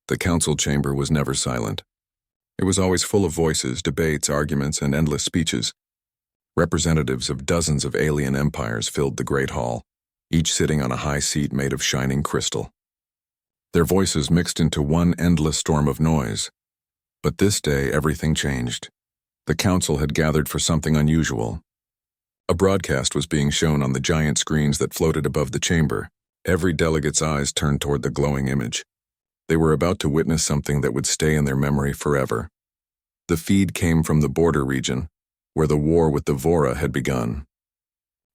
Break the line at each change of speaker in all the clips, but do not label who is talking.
The council chamber was never silent. It was always full of voices, debates, arguments, and endless speeches. Representatives of dozens of alien empires filled the great hall, each sitting on a high seat made of shining crystal. Their voices mixed into one endless storm of noise. But this day, everything changed. The council had gathered for something unusual. A broadcast was being shown on the giant screens that floated above the chamber. Every delegate's eyes turned toward the glowing image. They were about to witness something that would stay in their memory forever. The feed came from the border region, where the war with the Vora had begun.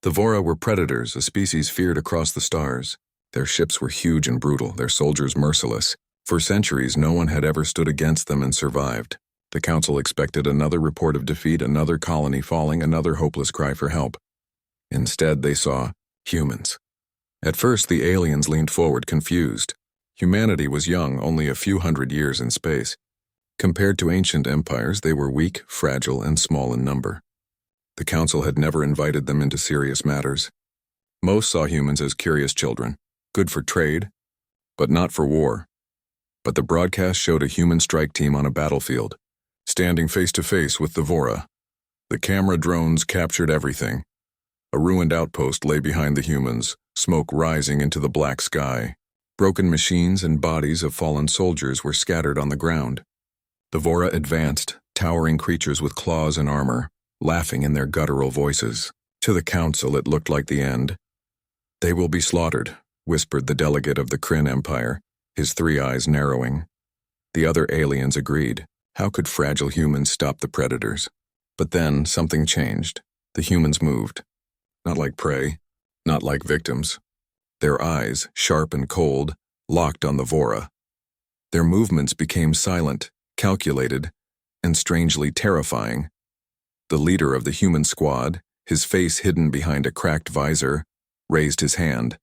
The Vora were predators, a species feared across the stars. Their ships were huge and brutal, their soldiers merciless. For centuries, no one had ever stood against them and survived. The council expected another report of defeat, another colony falling, another hopeless cry for help. Instead, they saw humans. At first, the aliens leaned forward, confused. Humanity was young, only a few hundred years in space. Compared to ancient empires, they were weak, fragile, and small in number. The council had never invited them into serious matters. Most saw humans as curious children, good for trade, but not for war. But the broadcast showed a human strike team on a battlefield, standing face to face with the Vora. The camera drones captured everything. A ruined outpost lay behind the humans, smoke rising into the black sky. Broken machines and bodies of fallen soldiers were scattered on the ground. The Vora advanced, towering creatures with claws and armor, laughing in their guttural voices. To the council, it looked like the end. "They will be slaughtered," whispered the delegate of the Kryn Empire, his three eyes narrowing. The other aliens agreed. How could fragile humans stop the predators? But then something changed. The humans moved. Not like prey, not like victims. Their eyes, sharp and cold, locked on the Vora. Their movements became silent, calculated, and strangely terrifying. The leader of the human squad, his face hidden behind a cracked visor, raised his hand.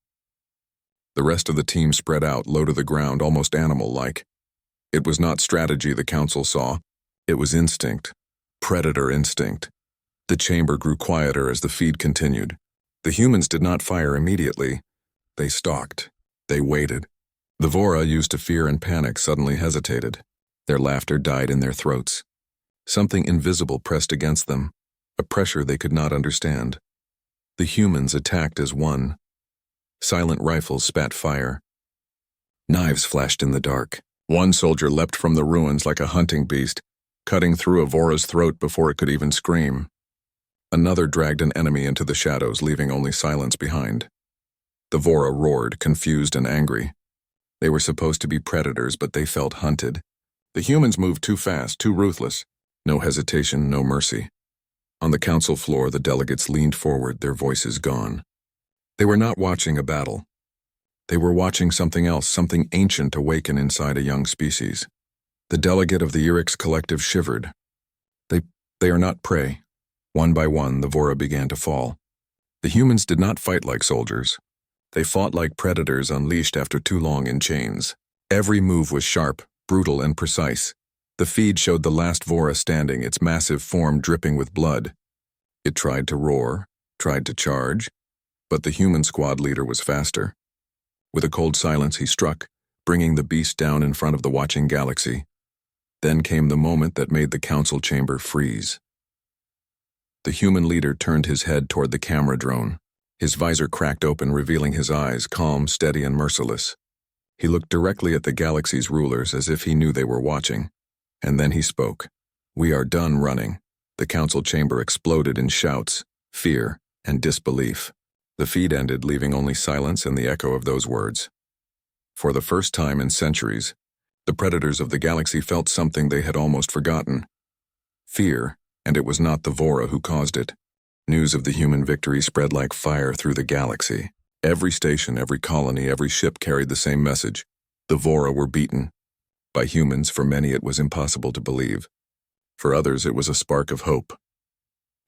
The rest of the team spread out, low to the ground, almost animal-like. It was not strategy the council saw. It was instinct. Predator instinct. The chamber grew quieter as the feed continued. The humans did not fire immediately. They stalked. They waited. The Vora, used to fear and panic, suddenly hesitated. Their laughter died in their throats. Something invisible pressed against them, a pressure they could not understand. The humans attacked as one. Silent rifles spat fire. Knives flashed in the dark. One soldier leapt from the ruins like a hunting beast, cutting through a Vora's throat before it could even scream. Another dragged an enemy into the shadows, leaving only silence behind. The Vora roared, confused and angry. They were supposed to be predators, but they felt hunted. The humans moved too fast, too ruthless. No hesitation, no mercy. On the council floor, the delegates leaned forward, their voices gone. They were not watching a battle. They were watching something else, something ancient awaken inside a young species. The delegate of the Erix collective shivered. They are not prey. One by one, the Vora began to fall. The humans did not fight like soldiers. They fought like predators unleashed after too long in chains. Every move was sharp, brutal, and precise. The feed showed the last Vora standing, its massive form dripping with blood. It tried to roar, tried to charge, but the human squad leader was faster. With a cold silence, he struck, bringing the beast down in front of the watching galaxy. Then came the moment that made the council chamber freeze. The human leader turned his head toward the camera drone. His visor cracked open, revealing his eyes, calm, steady, and merciless. He looked directly at the galaxy's rulers as if he knew they were watching. And then he spoke. "We are done running." The council chamber exploded in shouts, fear, and disbelief. The feed ended, leaving only silence and the echo of those words. For the first time in centuries, the predators of the galaxy felt something they had almost forgotten. Fear, and it was not the Vora who caused it. News of the human victory spread like fire through the galaxy. Every station, every colony, every ship carried the same message. The Vora were beaten. By humans, for many it was impossible to believe. For others, it was a spark of hope.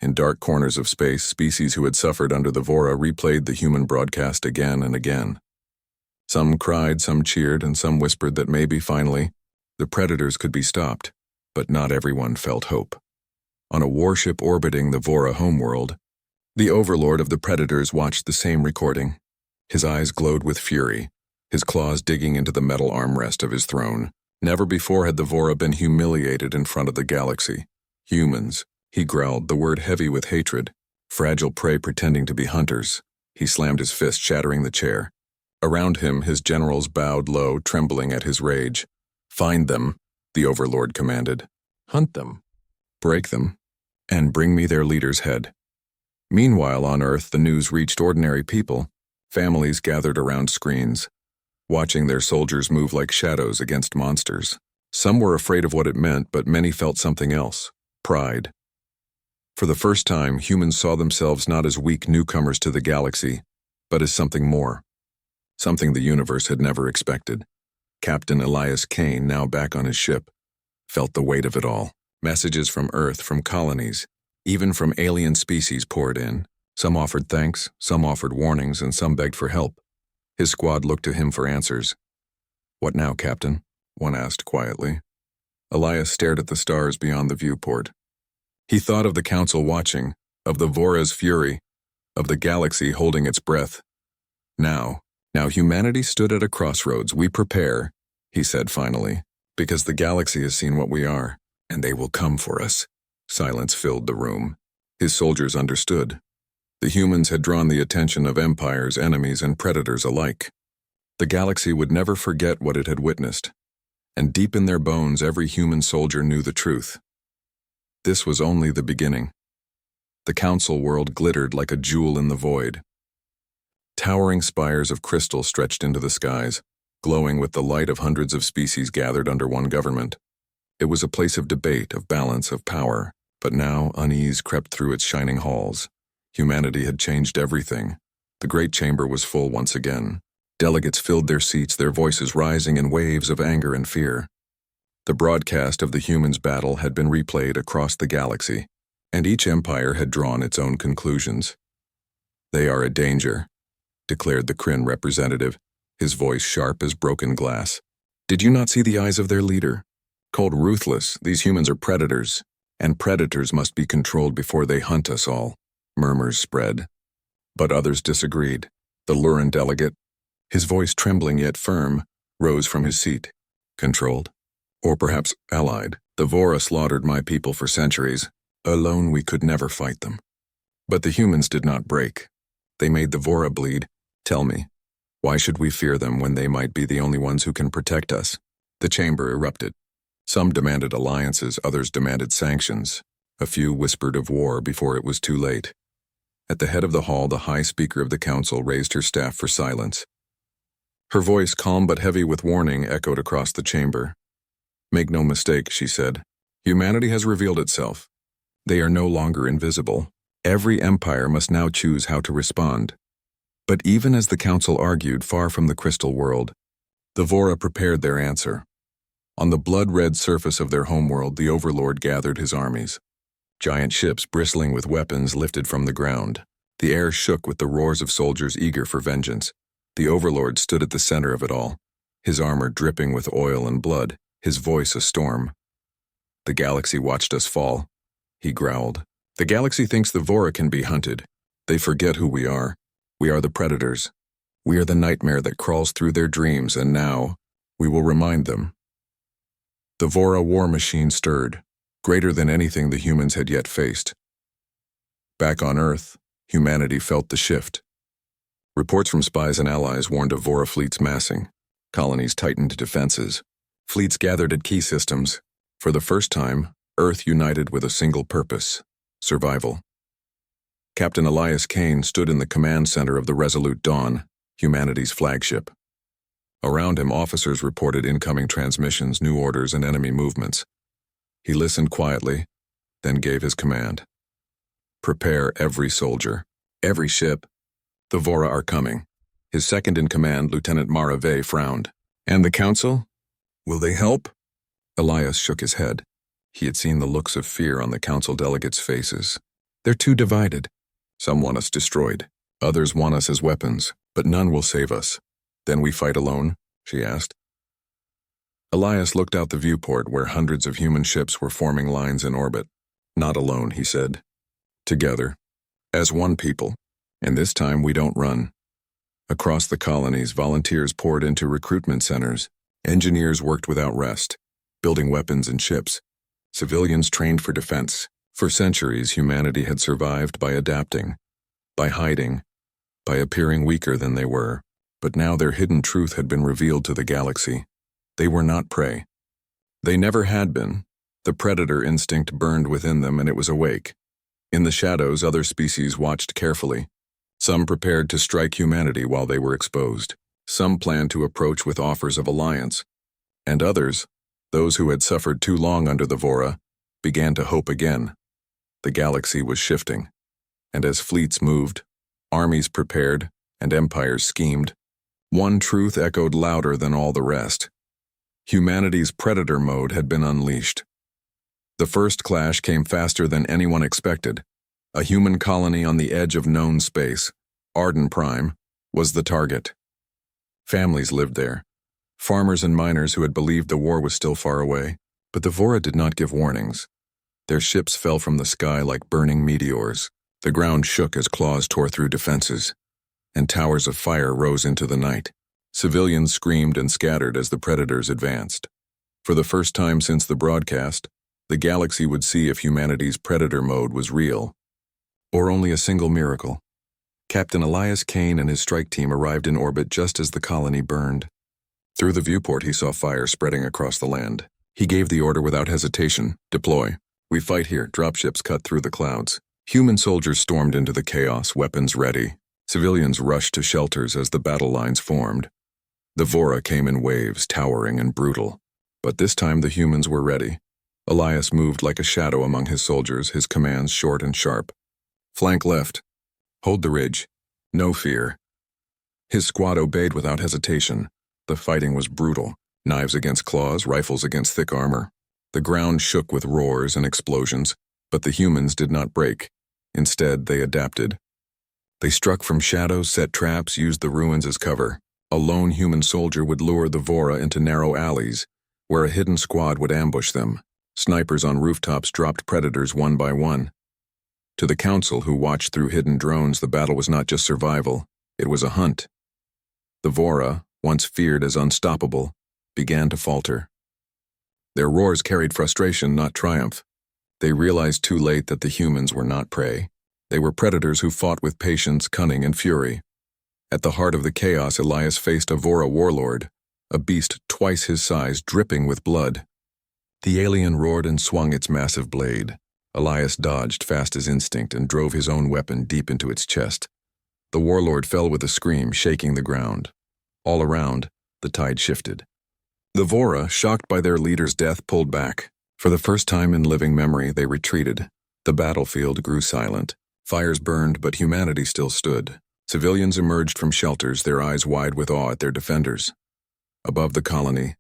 In dark corners of space, species who had suffered under the Vora replayed the human broadcast again and again. Some cried, some cheered, and some whispered that maybe, finally, the predators could be stopped. But not everyone felt hope. On a warship orbiting the Vora homeworld, the overlord of the predators watched the same recording. His eyes glowed with fury, his claws digging into the metal armrest of his throne. Never before had the Vora been humiliated in front of the galaxy. Humans, he growled, the word heavy with hatred. Fragile prey pretending to be hunters. He slammed his fist, shattering the chair. Around him, his generals bowed low, trembling at his rage. Find them, the Overlord commanded. Hunt them. Break them. And bring me their leader's head. Meanwhile, on Earth, the news reached ordinary people. Families gathered around screens, watching their soldiers move like shadows against monsters. Some were afraid of what it meant, but many felt something else. Pride. For the first time, humans saw themselves not as weak newcomers to the galaxy, but as something more. Something the universe had never expected. Captain Elias Kane, now back on his ship, felt the weight of it all. Messages from Earth, from colonies, even from alien species poured in. Some offered thanks, some offered warnings, and some begged for help. His squad looked to him for answers. "What now, Captain?" one asked quietly. Elias stared at the stars beyond the viewport. He thought of the Council watching, of the Vora's fury, of the galaxy holding its breath. Now humanity stood at a crossroads. "We prepare," he said finally, "because the galaxy has seen what we are, and they will come for us." Silence filled the room. His soldiers understood. The humans had drawn the attention of empires, enemies, and predators alike. The galaxy would never forget what it had witnessed, and deep in their bones every human soldier knew the truth. This was only the beginning. The Council world glittered like a jewel in the void. Towering spires of crystal stretched into the skies, glowing with the light of hundreds of species gathered under one government. It was a place of debate, of balance, of power, but now unease crept through its shining halls. Humanity had changed everything. The great chamber was full once again. Delegates filled their seats, their voices rising in waves of anger and fear. The broadcast of the humans' battle had been replayed across the galaxy, and each empire had drawn its own conclusions. "They are a danger," declared the Kryn representative, his voice sharp as broken glass. "Did you not see the eyes of their leader? Cold, ruthless, these humans are predators, and predators must be controlled before they hunt us all." Murmurs spread, but others disagreed. The Luran delegate, his voice trembling yet firm, rose from his seat. "Controlled? Or perhaps allied. The Vora slaughtered my people for centuries. Alone we could never fight them. But the humans did not break. They made the Vora bleed. Tell me, why should we fear them when they might be the only ones who can protect us?" The chamber erupted. Some demanded alliances, others demanded sanctions. A few whispered of war before it was too late. At the head of the hall, the High Speaker of the Council raised her staff for silence. Her voice, calm but heavy with warning, echoed across the chamber. "Make no mistake," she said. "Humanity has revealed itself. They are no longer invisible. Every empire must now choose how to respond." But even as the Council argued, far from the crystal world, the Vora prepared their answer. On the blood-red surface of their homeworld, the Overlord gathered his armies. Giant ships bristling with weapons lifted from the ground. The air shook with the roars of soldiers eager for vengeance. The Overlord stood at the center of it all, his armor dripping with oil and blood, his voice a storm. "The galaxy watched us fall," he growled. "The galaxy thinks the Vora can be hunted. They forget who we are. We are the predators. We are the nightmare that crawls through their dreams, and now we will remind them." The Vora war machine stirred, greater than anything the humans had yet faced. Back on Earth, humanity felt the shift. Reports from spies and allies warned of Vora fleets massing. Colonies tightened defenses. Fleets gathered at key systems. For the first time, Earth united with a single purpose: survival. Captain Elias Kane stood in the command center of the Resolute Dawn, humanity's flagship. Around him, officers reported incoming transmissions, new orders, and enemy movements. He listened quietly, then gave his command. "Prepare every soldier, every ship. The Vora are coming." His second-in-command, Lieutenant Marave, frowned. "And the Council? Will they help?" Elias shook his head. He had seen the looks of fear on the Council delegates' faces. "They're too divided. Some want us destroyed. Others want us as weapons, but none will save us." "Then we fight alone?" she asked. Elias looked out the viewport where hundreds of human ships were forming lines in orbit. "Not alone," he said. "Together. As one people. And this time we don't run." Across the colonies, volunteers poured into recruitment centers. Engineers worked without rest, building weapons and ships. Civilians trained for defense. For centuries, humanity had survived by adapting, by hiding, by appearing weaker than they were. But now their hidden truth had been revealed to the galaxy. They were not prey. They never had been. The predator instinct burned within them, and it was awake. In the shadows, other species watched carefully. Some prepared to strike humanity while they were exposed. Some planned to approach with offers of alliance. And others, those who had suffered too long under the Vora, began to hope again. The galaxy was shifting. And as fleets moved, armies prepared, and empires schemed, one truth echoed louder than all the rest. Humanity's predator mode had been unleashed. The first clash came faster than anyone expected. A human colony on the edge of known space, Arden Prime, was the target. Families lived there, farmers and miners who had believed the war was still far away. But the Vora did not give warnings. Their ships fell from the sky like burning meteors. The ground shook as claws tore through defenses, and towers of fire rose into the night. Civilians screamed and scattered as the predators advanced. For the first time since the broadcast, the galaxy would see if humanity's predator mode was real, or only a single miracle. Captain Elias Kane and his strike team arrived in orbit just as the colony burned. Through the viewport, he saw fire spreading across the land. He gave the order without hesitation: deploy. We fight here. Dropships cut through the clouds. Human soldiers stormed into the chaos, weapons ready. Civilians rushed to shelters as the battle lines formed. The Vora came in waves, towering and brutal. But this time the humans were ready. Elias moved like a shadow among his soldiers, his commands short and sharp. Flank left. Hold the ridge. No fear. His squad obeyed without hesitation. The fighting was brutal. Knives against claws, rifles against thick armor. The ground shook with roars and explosions, but the humans did not break. Instead, they adapted. They struck from shadows, set traps, used the ruins as cover. A lone human soldier would lure the Vora into narrow alleys, where a hidden squad would ambush them. Snipers on rooftops dropped predators one by one. To the council who watched through hidden drones, the battle was not just survival, it was a hunt. The Vora, once feared as unstoppable, began to falter. Their roars carried frustration, not triumph. They realized too late that the humans were not prey. They were predators who fought with patience, cunning, and fury. At the heart of the chaos, Elias faced a Vora warlord, a beast twice his size, dripping with blood. The alien roared and swung its massive blade. Elias dodged fast as instinct and drove his own weapon deep into its chest. The warlord fell with a scream, shaking the ground. All around, the tide shifted. The Vora, shocked by their leader's death, pulled back. For the first time in living memory, they retreated. The battlefield grew silent. Fires burned, but humanity still stood. Civilians emerged from shelters, their eyes wide with awe at their defenders. Above the colony,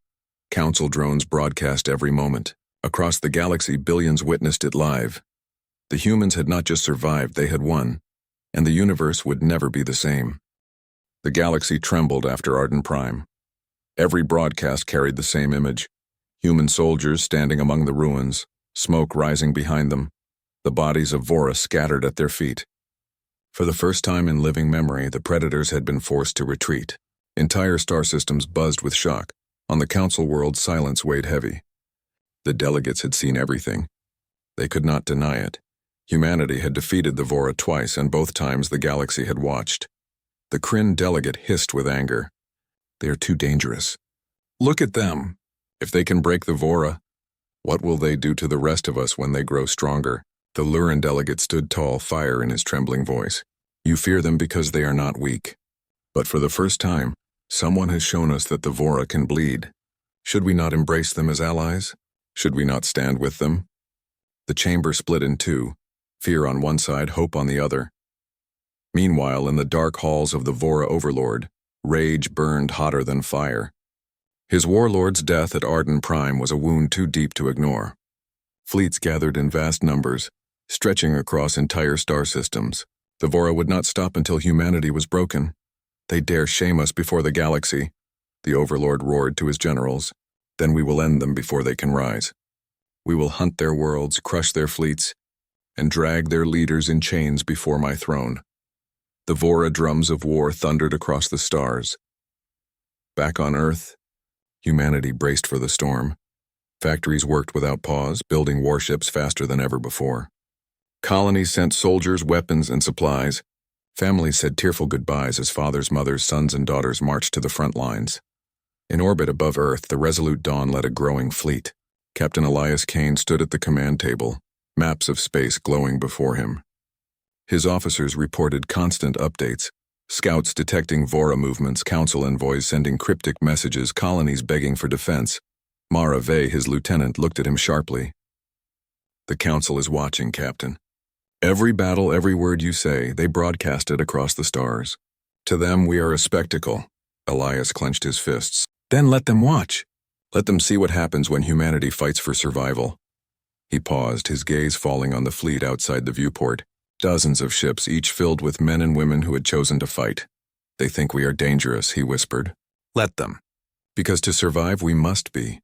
council drones broadcast every moment. Across the galaxy, billions witnessed it live. The humans had not just survived, they had won, and the universe would never be the same. The galaxy trembled after Arden Prime. Every broadcast carried the same image: human soldiers standing among the ruins, smoke rising behind them, the bodies of Vora scattered at their feet. For the first time in living memory, the predators had been forced to retreat. Entire star systems buzzed with shock. On the council world, silence weighed heavy. The delegates had seen everything. They could not deny it. Humanity had defeated the Vora twice, and both times the galaxy had watched. The Kryn delegate hissed with anger. They are too dangerous. Look at them. If they can break the Vora, what will they do to the rest of us when they grow stronger? The Lurin delegate stood tall, fire in his trembling voice. You fear them because they are not weak. But for the first time, someone has shown us that the Vora can bleed. Should we not embrace them as allies? Should we not stand with them? The chamber split in two, fear on one side, hope on the other. Meanwhile, in the dark halls of the Vora overlord, rage burned hotter than fire. His warlord's death at Arden Prime was a wound too deep to ignore. Fleets gathered in vast numbers, stretching across entire star systems. The Vora would not stop until humanity was broken. They dare shame us before the galaxy, the overlord roared to his generals. Then we will end them before they can rise. We will hunt their worlds, crush their fleets, and drag their leaders in chains before my throne. The Vora drums of war thundered across the stars. Back on Earth, Humanity braced for the storm. Factories worked without pause, building warships faster than ever before. Colonies sent soldiers, weapons, and supplies. Families said tearful goodbyes as fathers, mothers, sons, and daughters marched to the front lines. In orbit above Earth, the Resolute Dawn led a growing fleet. Captain Elias Kane stood at the command table, maps of space glowing before him. His officers reported constant updates, scouts detecting Vora movements, council envoys sending cryptic messages, colonies begging for defense. Mara Vey, his lieutenant, looked at him sharply. "The council is watching, Captain. Every battle, every word you say, they broadcast it across the stars. To them, we are a spectacle." Elias clenched his fists. "Then let them watch. Let them see what happens when humanity fights for survival." He paused, his gaze falling on the fleet outside the viewport. Dozens of ships, each filled with men and women who had chosen to fight. "They think we are dangerous," he whispered. "Let them. Because to survive, we must be."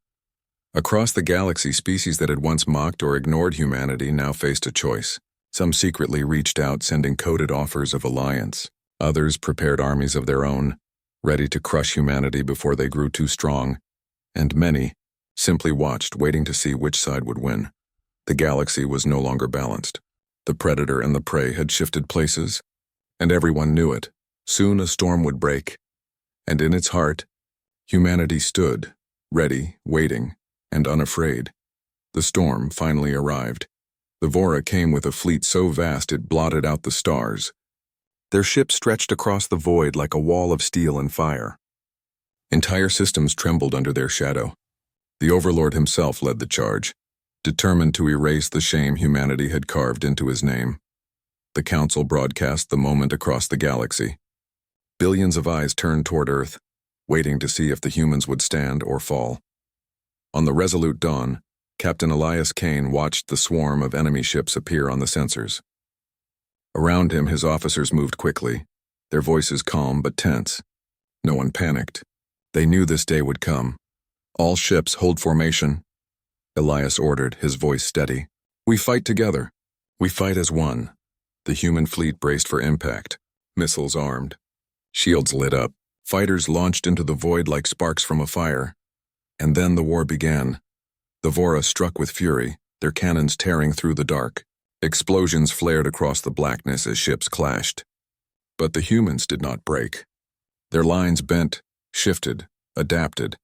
Across the galaxy, species that had once mocked or ignored humanity now faced a choice. Some secretly reached out, sending coded offers of alliance. Others prepared armies of their own, ready to crush humanity before they grew too strong. And many simply watched, waiting to see which side would win. The galaxy was no longer balanced. The predator and the prey had shifted places, and everyone knew it. Soon a storm would break, and in its heart, humanity stood, ready, waiting, and unafraid. The storm finally arrived. The Vora came with a fleet so vast it blotted out the stars. Their ship stretched across the void like a wall of steel and fire. Entire systems trembled under their shadow. The Overlord himself led the charge, determined to erase the shame humanity had carved into his name. The Council broadcast the moment across the galaxy. Billions of eyes turned toward Earth, waiting to see if the humans would stand or fall. On the Resolute Dawn, Captain Elias Kane watched the swarm of enemy ships appear on the sensors. Around him, his officers moved quickly, their voices calm but tense. No one panicked. They knew this day would come. "All ships, hold formation," Elias ordered, his voice steady. "We fight together. We fight as one." The human fleet braced for impact, missiles armed. Shields lit up. Fighters launched into the void like sparks from a fire. And then the war began. The Vora struck with fury, their cannons tearing through the dark. Explosions flared across the blackness as ships clashed. But the humans did not break. Their lines bent, shifted, adapted,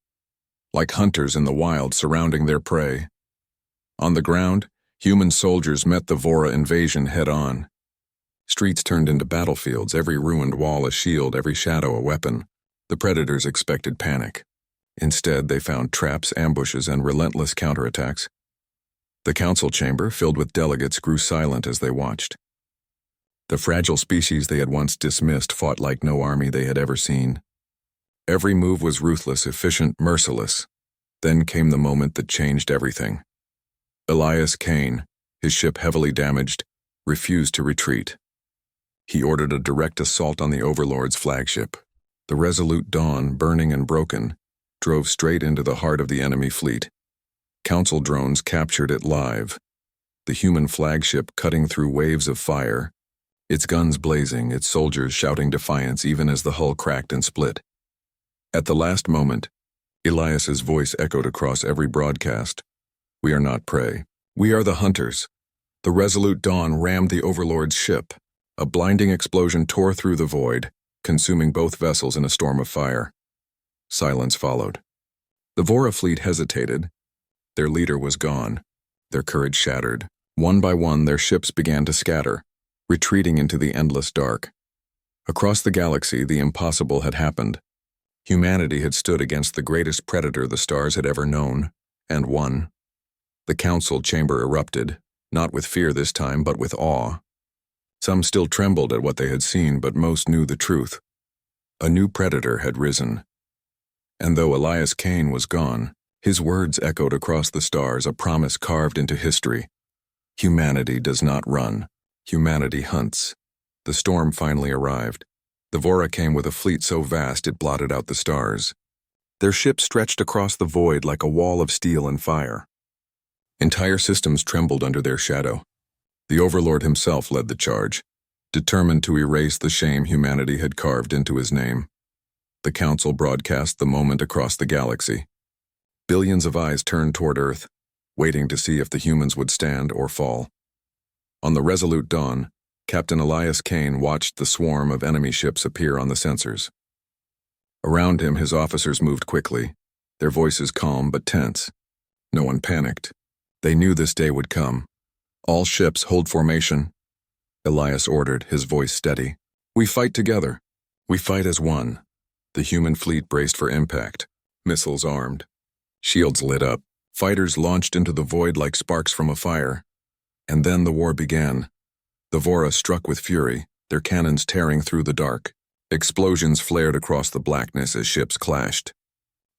like hunters in the wild surrounding their prey. On the ground, human soldiers met the Vora invasion head-on. Streets turned into battlefields, every ruined wall a shield, every shadow a weapon. The predators expected panic. Instead, they found traps, ambushes, and relentless counterattacks. The council chamber, filled with delegates, grew silent as they watched. The fragile species they had once dismissed fought like no army they had ever seen. Every move was ruthless, efficient, merciless. Then came the moment that changed everything. Elias Kane, his ship heavily damaged, refused to retreat. He ordered a direct assault on the Overlord's flagship. The Resolute Dawn, burning and broken, drove straight into the heart of the enemy fleet. Council drones captured it live, the human flagship cutting through waves of fire, its guns blazing, its soldiers shouting defiance even as the hull cracked and split. At the last moment, Elias's voice echoed across every broadcast. "We are not prey. We are the hunters." The Resolute Dawn rammed the Overlord's ship. A blinding explosion tore through the void, consuming both vessels in a storm of fire. Silence followed. The Vora fleet hesitated. Their leader was gone, their courage shattered. One by one, their ships began to scatter, retreating into the endless dark. Across the galaxy, the impossible had happened. Humanity had stood against the greatest predator the stars had ever known, and won. The council chamber erupted, not with fear this time, but with awe. Some still trembled at what they had seen, but most knew the truth. A new predator had risen. And though Elias Kane was gone, his words echoed across the stars, a promise carved into history. Humanity does not run. Humanity hunts. The storm finally arrived. The Vora came with a fleet so vast it blotted out the stars. Their ship stretched across the void like a wall of steel and fire. Entire systems trembled under their shadow. The Overlord himself led the charge, determined to erase the shame humanity had carved into his name. The Council broadcast the moment across the galaxy. Billions of eyes turned toward Earth, waiting to see if the humans would stand or fall. On the Resolute Dawn, Captain Elias Kane watched the swarm of enemy ships appear on the sensors. Around him, his officers moved quickly, their voices calm but tense. No one panicked. They knew this day would come. "All ships hold formation," Elias ordered, his voice steady. "We fight together. We fight as one." The human fleet braced for impact, missiles armed. Shields lit up. Fighters launched into the void like sparks from a fire. And then the war began. The Vora struck with fury, their cannons tearing through the dark. Explosions flared across the blackness as ships clashed.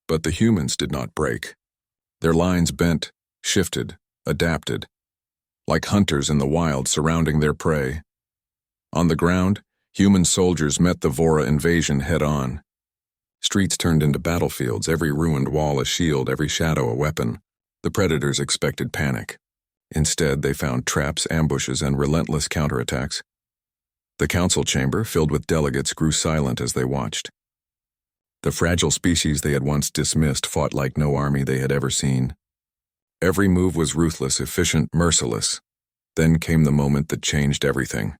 But the humans did not break. Their lines bent, shifted, adapted, like hunters in the wild surrounding their prey. On the ground, human soldiers met the Vora invasion head-on. Streets turned into battlefields, every ruined wall a shield, every shadow a weapon. The predators expected panic. Instead, they found traps, ambushes, and relentless counterattacks. The council chamber, filled with delegates, grew silent as they watched. The fragile species they had once dismissed fought like no army they had ever seen. Every move was ruthless, efficient, merciless. Then came the moment that changed everything.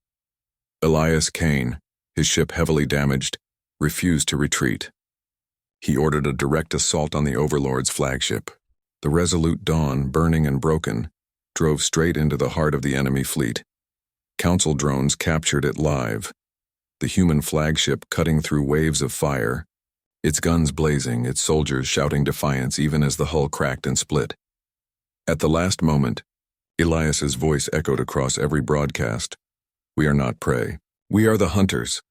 Elias Kane, his ship heavily damaged, refused to retreat. He ordered a direct assault on the Overlord's flagship. The Resolute Dawn, burning and broken, drove straight into the heart of the enemy fleet. Council drones captured it live, the human flagship cutting through waves of fire, its guns blazing, its soldiers shouting defiance even as the hull cracked and split. At the last moment, Elias's voice echoed across every broadcast. "We are not prey. We are the hunters."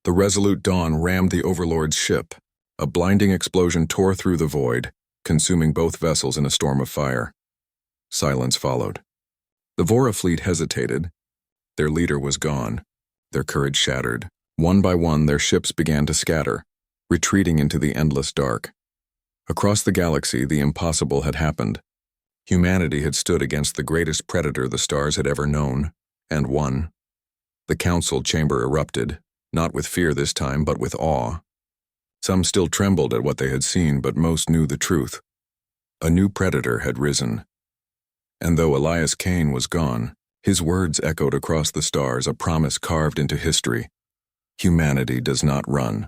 The Resolute Dawn rammed the Overlord's ship. A blinding explosion tore through the void, consuming both vessels in a storm of fire. Silence followed. The Vora fleet hesitated. Their leader was gone, their courage shattered. One by one, their ships began to scatter, retreating into the endless dark. Across the galaxy, the impossible had happened. Humanity had stood against the greatest predator the stars had ever known, and won. The council chamber erupted, not with fear this time, but with awe. Some still trembled at what they had seen, but most knew the truth. A new predator had risen. And though Elias Kane was gone, his words echoed across the stars, a promise carved into history. Humanity does not run.